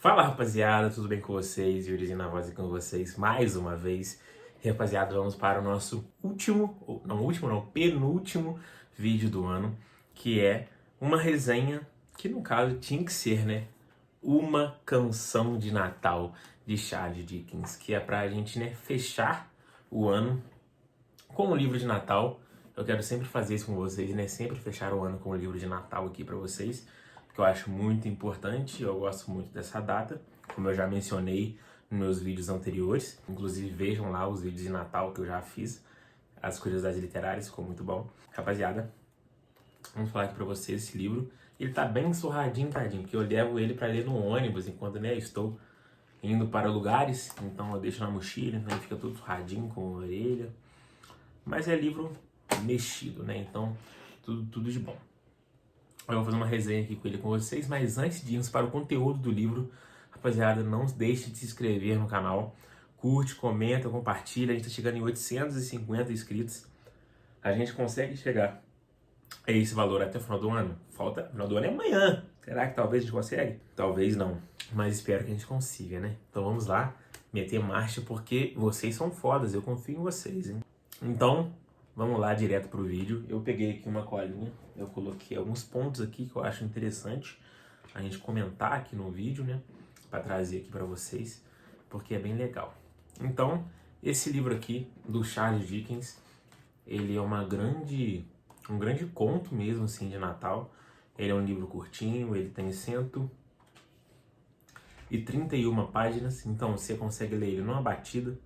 Fala rapaziada, tudo bem com vocês? Yurizinho na voz aqui com vocês mais uma vez. E rapaziada, vamos para o nosso penúltimo vídeo do ano, que é uma resenha que no caso tinha que ser, né? Uma canção de Natal de Charles Dickens, que é pra gente, né, fechar o ano com o livro de Natal. Eu quero sempre fazer isso com vocês, né? Sempre fechar o ano com o livro de Natal aqui pra vocês, que eu acho muito importante. Eu gosto muito dessa data, como eu já mencionei nos meus vídeos anteriores. Inclusive vejam lá os vídeos de Natal que eu já fiz, as curiosidades literárias, ficou muito bom. Rapaziada, vamos falar aqui pra vocês esse livro. Ele tá bem surradinho, tadinho, porque eu levo ele pra ler no ônibus enquanto, né, estou indo para lugares. Então eu deixo na mochila, né, ele fica todo surradinho com a orelha. Mas é livro mexido, né? Então, tudo de bom. Eu vou fazer uma resenha aqui com ele com vocês, mas antes de irmos para o conteúdo do livro, rapaziada, não deixe de se inscrever no canal. Curte, comenta, compartilha. A gente tá chegando em 850 inscritos. A gente consegue chegar a esse valor até o final do ano? Falta, final do ano é amanhã. Será que talvez a gente consegue? Talvez não. Mas espero que a gente consiga, né? Então vamos lá, meter marcha, porque vocês são fodas. Eu confio em vocês, hein? Então, vamos lá direto pro vídeo. Eu peguei aqui uma colinha, eu coloquei alguns pontos aqui que eu acho interessante a gente comentar aqui no vídeo, né? Pra trazer aqui pra vocês, porque é bem legal. Então, esse livro aqui, do Charles Dickens, ele é um grande conto mesmo, assim, de Natal. Ele é um livro curtinho, ele tem 131 páginas, então você consegue ler ele numa batida.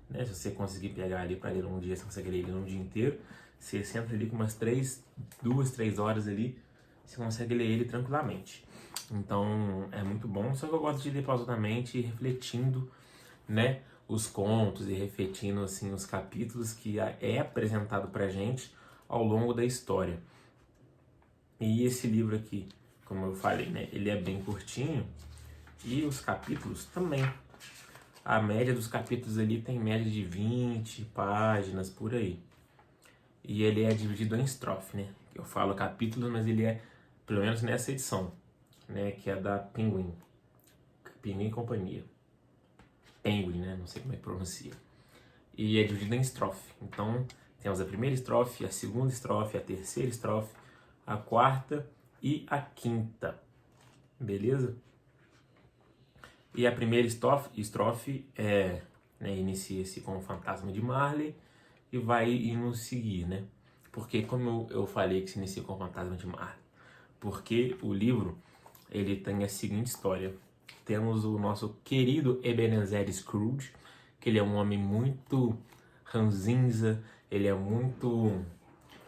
Né? Se você conseguir pegar ali para ler num dia, você consegue ler ele num dia inteiro. Você senta ali com umas 2, 3 horas ali, você consegue ler ele tranquilamente. Então é muito bom, só que eu gosto de ler pausadamente e refletindo, né, os contos e refletindo assim os capítulos que é apresentado pra gente ao longo da história. E esse livro aqui, como eu falei, né, ele é bem curtinho e os capítulos também. A média dos capítulos ali tem média de 20 páginas, por aí. E ele é dividido em estrofe, né? Eu falo capítulos, mas ele é, pelo menos nessa edição, né? Que é da Penguin. Penguin e Companhia. Penguin, né? Não sei como é que pronuncia. E é dividido em estrofe. Então, temos a primeira estrofe, a segunda estrofe, a terceira estrofe, a quarta e a quinta. Beleza? E a primeira estrofe né, inicia-se com o fantasma de Marley e vai indo seguir, né? Porque como eu falei que se inicia com o fantasma de Marley? Porque o livro, ele tem a seguinte história. Temos o nosso querido Ebenezer Scrooge, que ele é um homem muito ranzinza, ele é muito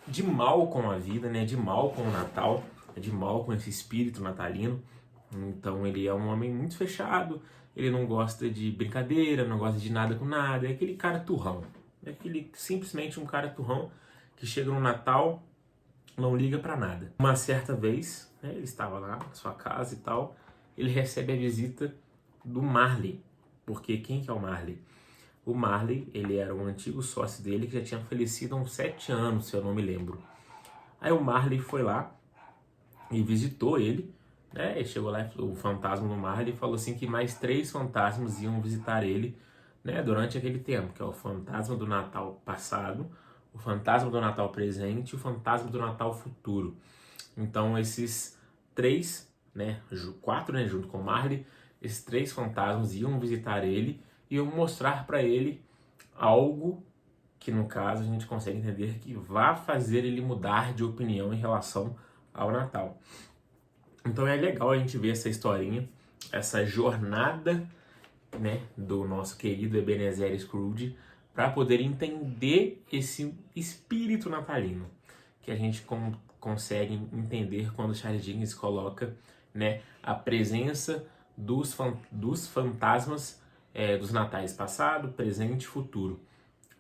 de mal com a vida, né? De mal com o Natal, de mal com esse espírito natalino. Então ele é um homem muito fechado, ele não gosta de brincadeira, não gosta de nada com nada, é aquele cara turrão. É simplesmente um cara turrão que chega no Natal, não liga pra nada. Uma certa vez, né, ele estava lá na sua casa e tal, ele recebe a visita do Marley. Porque quem que é o Marley? O Marley, ele era um antigo sócio dele que já tinha falecido há uns 7 anos, se eu não me lembro. Aí o Marley foi lá e visitou ele, né? E chegou lá, o fantasma do Marley falou assim que mais 3 fantasmas iam visitar ele, né, durante aquele tempo, que é o fantasma do Natal passado, o fantasma do Natal presente e o fantasma do Natal futuro. Então esses 3, né, 4, né, junto com o Marley, esses 3 fantasmas iam visitar ele e iam mostrar para ele algo que, no caso, a gente consegue entender que vai fazer ele mudar de opinião em relação ao Natal. Então é legal a gente ver essa historinha, essa jornada, né, do nosso querido Ebenezer Scrooge para poder entender esse espírito natalino que a gente consegue entender quando Charles Dickens coloca, né, a presença dos fantasmas dos natais passado, presente e futuro,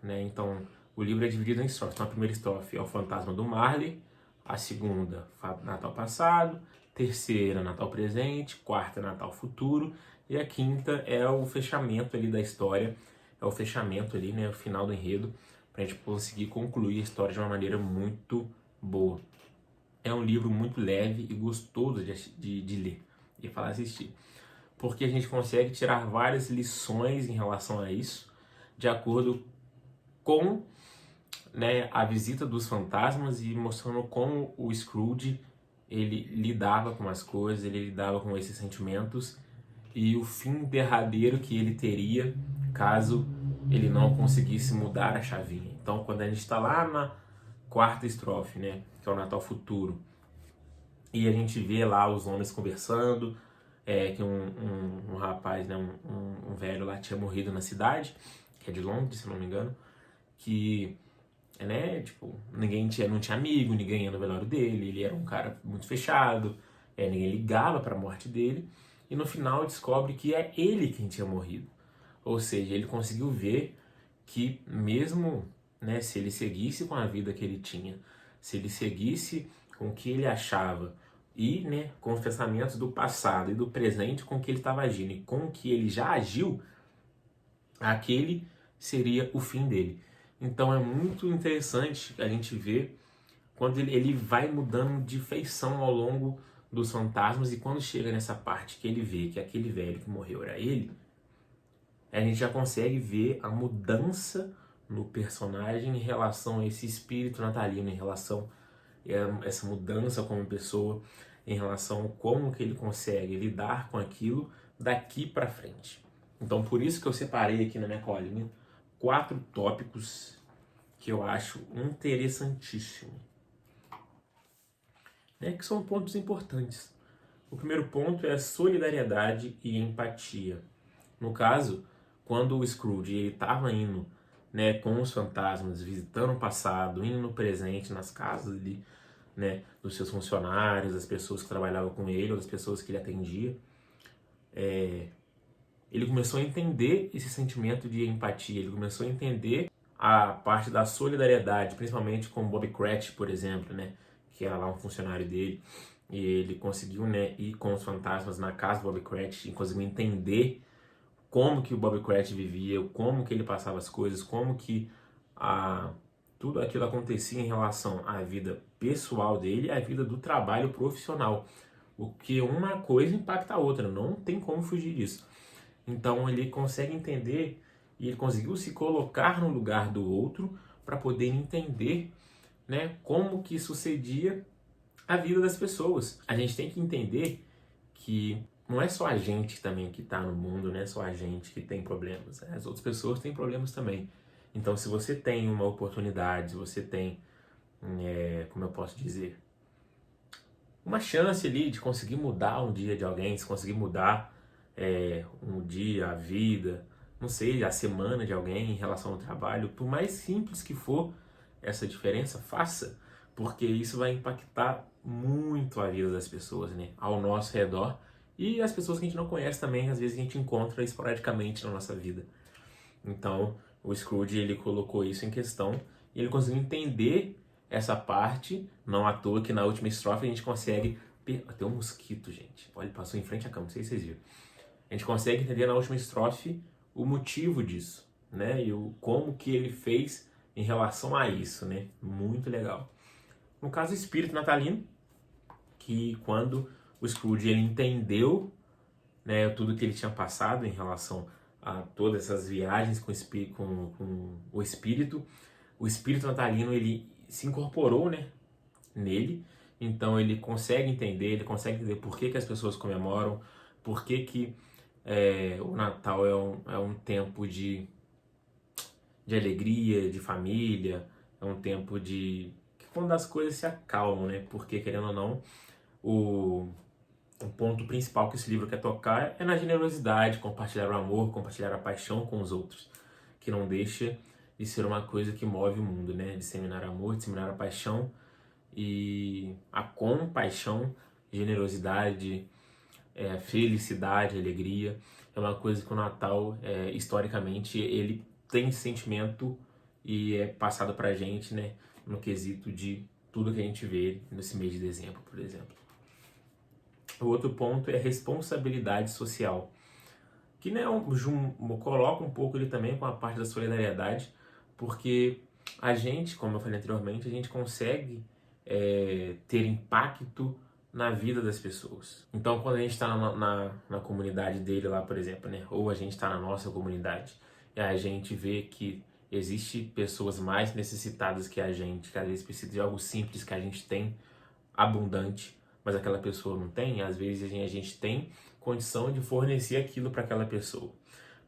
né? Então o livro é dividido em estrofes. Então a primeira estrofe é o fantasma do Marley, a segunda, Natal passado, terceira, Natal presente, quarta, Natal futuro, e a quinta é o fechamento ali da história, é o fechamento ali, né, o final do enredo, pra gente conseguir concluir a história de uma maneira muito boa. É um livro muito leve e gostoso de ler e falar assistir. porque a gente consegue tirar várias lições em relação a isso, de acordo com, né, a visita dos fantasmas e mostrando como o Scrooge ele lidava com as coisas, ele lidava com esses sentimentos e o fim derradeiro que ele teria caso ele não conseguisse mudar a chavinha. Então, quando a gente está lá na quarta estrofe, né, que é o Natal Futuro, e a gente vê lá os homens conversando, que um rapaz, né, um velho lá tinha morrido na cidade, que é de Londres, se não me engano, que, né, tipo, não tinha amigo, ninguém ia no velório dele, ele era um cara muito fechado, ninguém ligava para a morte dele, e no final descobre que é ele quem tinha morrido. Ou seja, ele conseguiu ver que mesmo, né, se ele seguisse com a vida que ele tinha, se ele seguisse com o que ele achava e, né, com os pensamentos do passado e do presente com que ele estava agindo e com o que ele já agiu, aquele seria o fim dele. Então é muito interessante a gente ver quando ele vai mudando de feição ao longo dos fantasmas, e quando chega nessa parte que ele vê que aquele velho que morreu era ele, a gente já consegue ver a mudança no personagem em relação a esse espírito natalino, em relação a essa mudança como pessoa, em relação a como que ele consegue lidar com aquilo daqui para frente. Então, por isso que eu separei aqui na minha colinha 4 tópicos que eu acho interessantíssimos, né, que são pontos importantes. O primeiro ponto é solidariedade e empatia. No caso, quando o Scrooge estava indo, né, com os fantasmas, visitando o passado, indo no presente, nas casas ali, né, dos seus funcionários, das pessoas que trabalhavam com ele, ou das pessoas que ele atendia, ele começou a entender esse sentimento de empatia, ele começou a entender a parte da solidariedade, principalmente com o Bob Cratchit, por exemplo, né, que era lá um funcionário dele, e ele conseguiu, né, ir com os fantasmas na casa do Bob Cratchit e conseguiu entender como que o Bob Cratchit vivia, como que ele passava as coisas, como que tudo aquilo acontecia em relação à vida pessoal dele e à vida do trabalho profissional. O que uma coisa impacta a outra, não tem como fugir disso. Então ele consegue entender e ele conseguiu se colocar no lugar do outro para poder entender, né, como que sucedia a vida das pessoas. A gente tem que entender que não é só a gente também que está no mundo, não é só a gente que tem problemas, as outras pessoas têm problemas também. Então, se você tem uma oportunidade, se você tem, como eu posso dizer, uma chance ali de conseguir mudar um dia de alguém, se conseguir mudar um dia, a vida, não sei, a semana de alguém em relação ao trabalho, por mais simples que for essa diferença, faça, porque isso vai impactar muito a vida das pessoas, né, ao nosso redor, e as pessoas que a gente não conhece também, às vezes a gente encontra esporadicamente na nossa vida. Então, o Scrooge, ele colocou isso em questão e ele conseguiu entender essa parte, não à toa que na última estrofe a gente consegue... Tem um mosquito, gente. Olha, passou em frente à cama, não sei se vocês viram. A gente consegue entender na última estrofe o motivo disso, né? E como que ele fez em relação a isso, né? Muito legal. No caso, o espírito natalino, que quando o Scrooge ele entendeu, né, tudo que ele tinha passado em relação a todas essas viagens com o espírito natalino ele se incorporou, né, nele. Então ele consegue entender por que as pessoas comemoram, por que o Natal é um tempo de alegria, de família, é um tempo de quando as coisas se acalmam, né? Porque, querendo ou não, o ponto principal que esse livro quer tocar é na generosidade, compartilhar o amor, compartilhar a paixão com os outros, que não deixa de ser uma coisa que move o mundo, né? Disseminar amor, disseminar a paixão e a compaixão, generosidade, felicidade, alegria. É uma coisa que o Natal, historicamente, ele tem sentimento e é passado pra gente, né? No quesito de tudo que a gente vê nesse mês de dezembro, por exemplo. O outro ponto é responsabilidade social, que, né, coloca um pouco ele também com a parte da solidariedade, porque a gente, como eu falei anteriormente, a gente consegue ter impacto na vida das pessoas. Então, quando a gente está na comunidade dele lá, por exemplo, né? Ou a gente está na nossa comunidade, e a gente vê que existe pessoas mais necessitadas que a gente, que às vezes precisa de algo simples que a gente tem, abundante, mas aquela pessoa não tem, às vezes a gente tem condição de fornecer aquilo para aquela pessoa.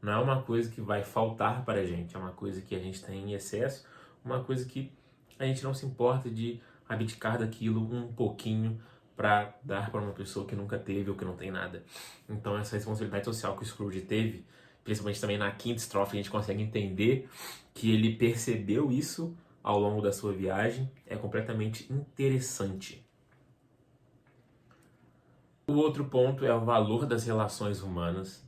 Não é uma coisa que vai faltar para a gente, é uma coisa que a gente tem em excesso, uma coisa que a gente não se importa de abdicar daquilo um pouquinho para dar para uma pessoa que nunca teve ou que não tem nada. Então essa responsabilidade social que o Scrooge teve, principalmente também na quinta estrofe, a gente consegue entender que ele percebeu isso ao longo da sua viagem, é completamente interessante. O outro ponto é o valor das relações humanas.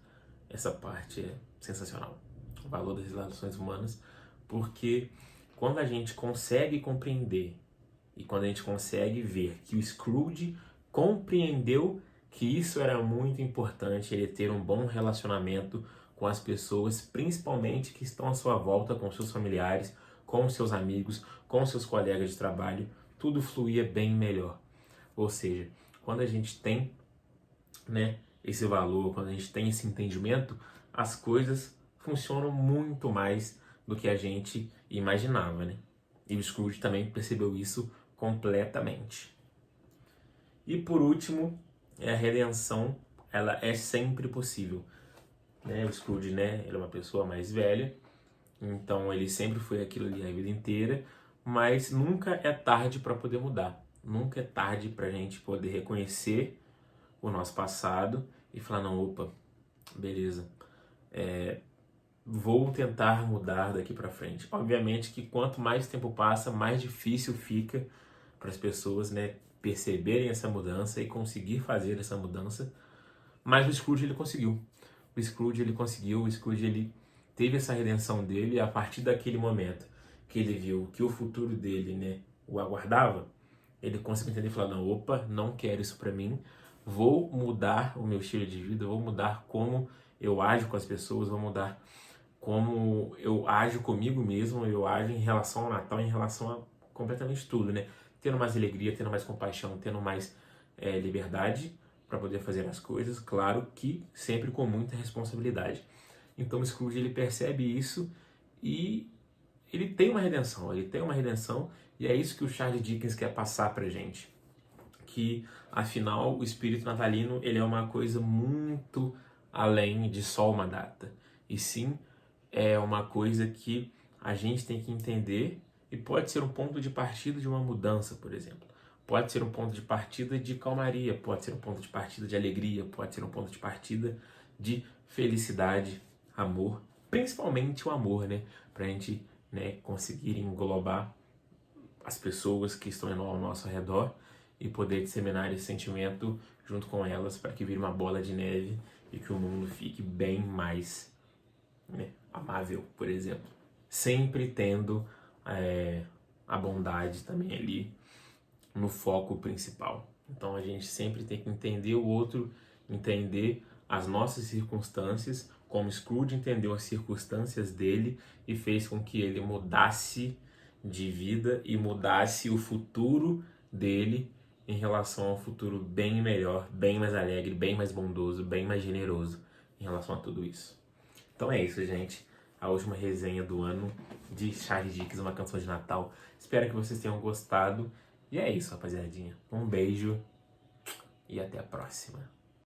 Essa parte é sensacional. O valor das relações humanas, porque quando a gente consegue compreender e quando a gente consegue ver que o Scrooge compreendeu que isso era muito importante, ele ter um bom relacionamento com as pessoas, principalmente que estão à sua volta, com seus familiares, com seus amigos, com seus colegas de trabalho, tudo fluía bem melhor. Ou seja, quando a gente tem, né, esse valor, quando a gente tem esse entendimento, as coisas funcionam muito mais do que a gente imaginava, né? E o Scrooge também percebeu isso completamente. E por último, a redenção, ela é sempre possível, né? O Scrooge, né, ele é uma pessoa mais velha, então ele sempre foi aquilo ali a vida inteira, mas nunca é tarde para poder mudar. Nunca é tarde para a gente poder reconhecer o nosso passado e falar, não, opa, beleza, vou tentar mudar daqui para frente. Obviamente que quanto mais tempo passa, mais difícil fica para as pessoas, né, perceberem essa mudança e conseguir fazer essa mudança, mas o Scrooge ele conseguiu. O Scrooge ele conseguiu, o Scrooge ele teve essa redenção dele a partir daquele momento que ele viu que o futuro dele, né, o aguardava. Ele conseguiu entender e falar, não, opa, não quero isso para mim, vou mudar o meu estilo de vida, vou mudar como eu ajo com as pessoas, vou mudar como eu ajo comigo mesmo, eu ajo em relação ao Natal, em relação a completamente tudo, né? Tendo mais alegria, tendo mais compaixão, tendo mais liberdade para poder fazer as coisas, claro que sempre com muita responsabilidade. Então o Scrooge ele percebe isso e ele tem uma redenção, e é isso que o Charles Dickens quer passar pra gente. Que, afinal, o espírito natalino ele é uma coisa muito além de só uma data. E sim, é uma coisa que a gente tem que entender e pode ser um ponto de partida de uma mudança, por exemplo. Pode ser um ponto de partida de calmaria, pode ser um ponto de partida de alegria, pode ser um ponto de partida de felicidade, amor, principalmente o amor, né? Pra gente, né, conseguir englobar as pessoas que estão ao nosso redor e poder disseminar esse sentimento junto com elas para que vire uma bola de neve e que o mundo fique bem mais, né, amável, por exemplo. Sempre tendo a bondade também ali no foco principal. Então a gente sempre tem que entender o outro, entender as nossas circunstâncias, como Scrooge entendeu as circunstâncias dele e fez com que ele mudasse de vida e mudasse o futuro dele em relação ao futuro bem melhor, bem mais alegre, bem mais bondoso, bem mais generoso em relação a tudo isso. Então é isso, gente. A última resenha do ano de Charles Dickens, uma canção de Natal. Espero que vocês tenham gostado. E é isso, rapaziadinha. Um beijo e até a próxima.